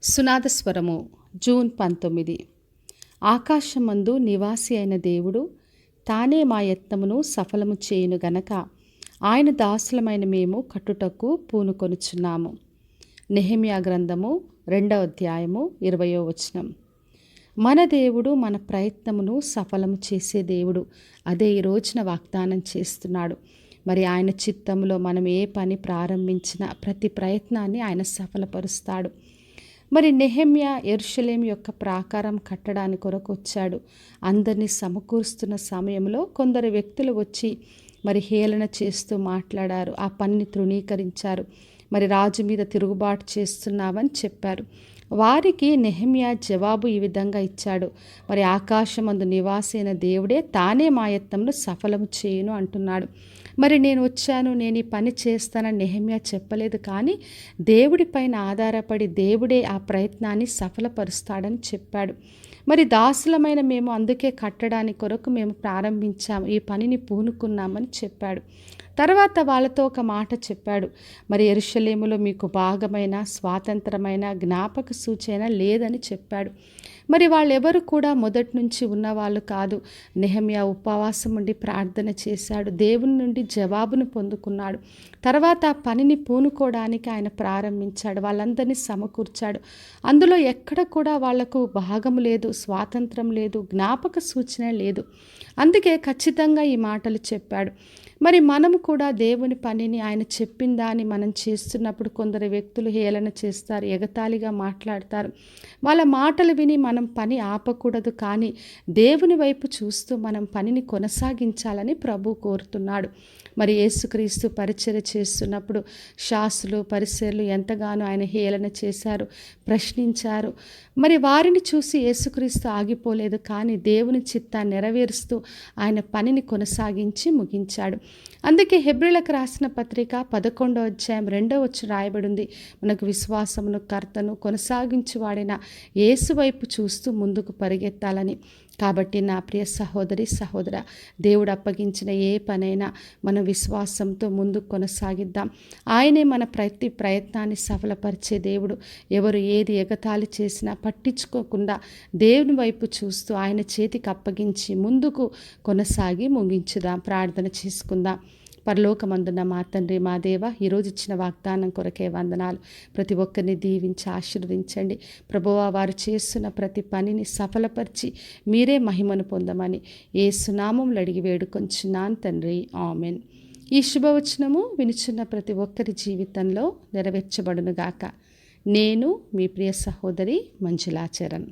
సునాదస్వరము June 19. ఆకాశమందు నివాసి అయిన దేవుడు తానే మా యత్నమును సఫలము చేయును గనక ఆయన దాసులమైన మేము కట్టుటకు పూనుకొనుచున్నాము. నెహెమ్యా గ్రంథము 2వ అధ్యాయము 20వ వచనం. మన దేవుడు మన ప్రయత్నమును సఫలము చేసే దేవుడు. అదే ఈ రోజున వాగ్దానం చేస్తున్నాడు. మరి ఆయన చిత్తంలో మనం ఏ పని ప్రారంభించినా ప్రతి ప్రయత్నాన్ని ఆయన సఫలపరుస్తాడు. మరి నెహెమ్యా యెరూషలేము యొక్క ప్రాకారం కట్టడానికి కొరకు వచ్చాడు. అందరినీ సమకూరుస్తున్న సమయంలో కొందరు వ్యక్తులు వచ్చి మరి హేళన చేస్తూ మాట్లాడారు. ఆ పనిని తృణీకరించారు. మరి రాజు మీద తిరుగుబాటు చేస్తున్నావని చెప్పారు. వారికి నెహెమ్యా జవాబు ఈ విధంగా ఇచ్చాడు. మరి ఆకాశమందు నివాసి అయిన దేవుడే తానే మా యత్నమును సఫలము చేయును అంటున్నాడు. మరి నేను వచ్చాను, నేను ఈ పని చేస్తానని నెహెమ్యా చెప్పలేదు. కానీ దేవుడి పైన ఆధారపడి దేవుడే ఆ ప్రయత్నాన్ని సఫలపరుస్తాడని చెప్పాడు. మరి దాసులమైన మేము అందుకే కట్టడానికి కొరకు మేము ప్రారంభించాము, ఈ పనిని పూనుకున్నామని చెప్పాడు. తర్వాత వాళ్ళతో ఒక మాట చెప్పాడు. మరి యెరూషలేములో మీకు భాగమైన స్వాతంత్రమైన జ్ఞాపక సూచన లేదని చెప్పాడు. మరి వాళ్ళెవరు కూడా మొదటి నుంచి ఉన్నవాళ్ళు కాదు. నెహెమ్యా ఉపవాసం ఉండి ప్రార్థన చేశాడు. దేవుని నుండి జవాబును పొందుకున్నాడు. తర్వాత ఆ పనిని పూనుకోవడానికి ఆయన ప్రారంభించాడు. వాళ్ళందరినీ సమకూర్చాడు. అందులో ఎక్కడ కూడా వాళ్లకు భాగం లేదు, స్వాతంత్రం లేదు, జ్ఞాపక సూచన లేదు. అందుకే ఖచ్చితంగా ఈ మాటలు చెప్పాడు. మరి మనము కూడా దేవుని పనిని ఆయన చెప్పిన దాన్ని మనం చేస్తున్నప్పుడు కొందరు వ్యక్తులు హేళన చేస్తారు, ఎగతాళిగా మాట్లాడతారు. వాళ్ళ మాటలు విని మనం పని ఆపకూడదు. కానీ దేవుని వైపు చూస్తూ మనం పనిని కొనసాగించాలని ప్రభు కోరుతున్నాడు. మరి యేసుక్రీస్తు పరిచర్య చేస్తున్నప్పుడు శాస్త్రులు పరిసయ్యులు ఎంతగానో ఆయన హేళన చేశారు, ప్రశ్నించారు. మరి వారిని చూసి యేసుక్రీస్తు ఆగిపోలేదు. కానీ దేవుని చిత్తాన్ని నెరవేరుస్తూ ఆయన పనిని కొనసాగించి ముగించాడు. అందుకే హెబ్రీయులకు రాసిన పత్రిక 11వ అధ్యాయం 2వ వచనం రాయబడి ఉంది. మనకు విశ్వాసమును కర్తను కొనసాగించువాడైన యేసు వైపు చూస్తూ ముందుకు పరిగెత్తాలని. కాబట్టి నా ప్రియ సహోదరి సహోదర, దేవుడు అప్పగించిన ఏ పనైనా మన విశ్వాసంతో ముందుకు కొనసాగిద్దాం. ఆయనే మన ప్రతి ప్రయత్నాన్ని సఫలపరిచే దేవుడు. ఎవరు ఏది ఎగతాళి చేసినా పట్టించుకోకుండా దేవుని వైపు చూస్తూ ఆయన చేతికి అప్పగించి ముందుకు కొనసాగి ముగించుదాం. ప్రార్థన చేసుకుందాం. పరలోకమందున్న మా తండ్రి, మా దేవ, ఈరోజు ఇచ్చిన వాగ్దానం కొరకే వందనాలు. ప్రతి ఒక్కరిని దీవించి ఆశీర్వదించండి ప్రభువా. వారు చేస్తున్న ప్రతి పనిని సఫలపరిచి మీరే మహిమను పొందమని యేసు నామములో అడిగి వేడుకొంచున్నాను తండ్రి, ఆమెన్. ఈ శుభవచనము వినుచున్న ప్రతి ఒక్కరి జీవితంలో నెరవేర్చబడునుగాక. నేను మీ ప్రియ సహోదరి మంజులా చరణ్.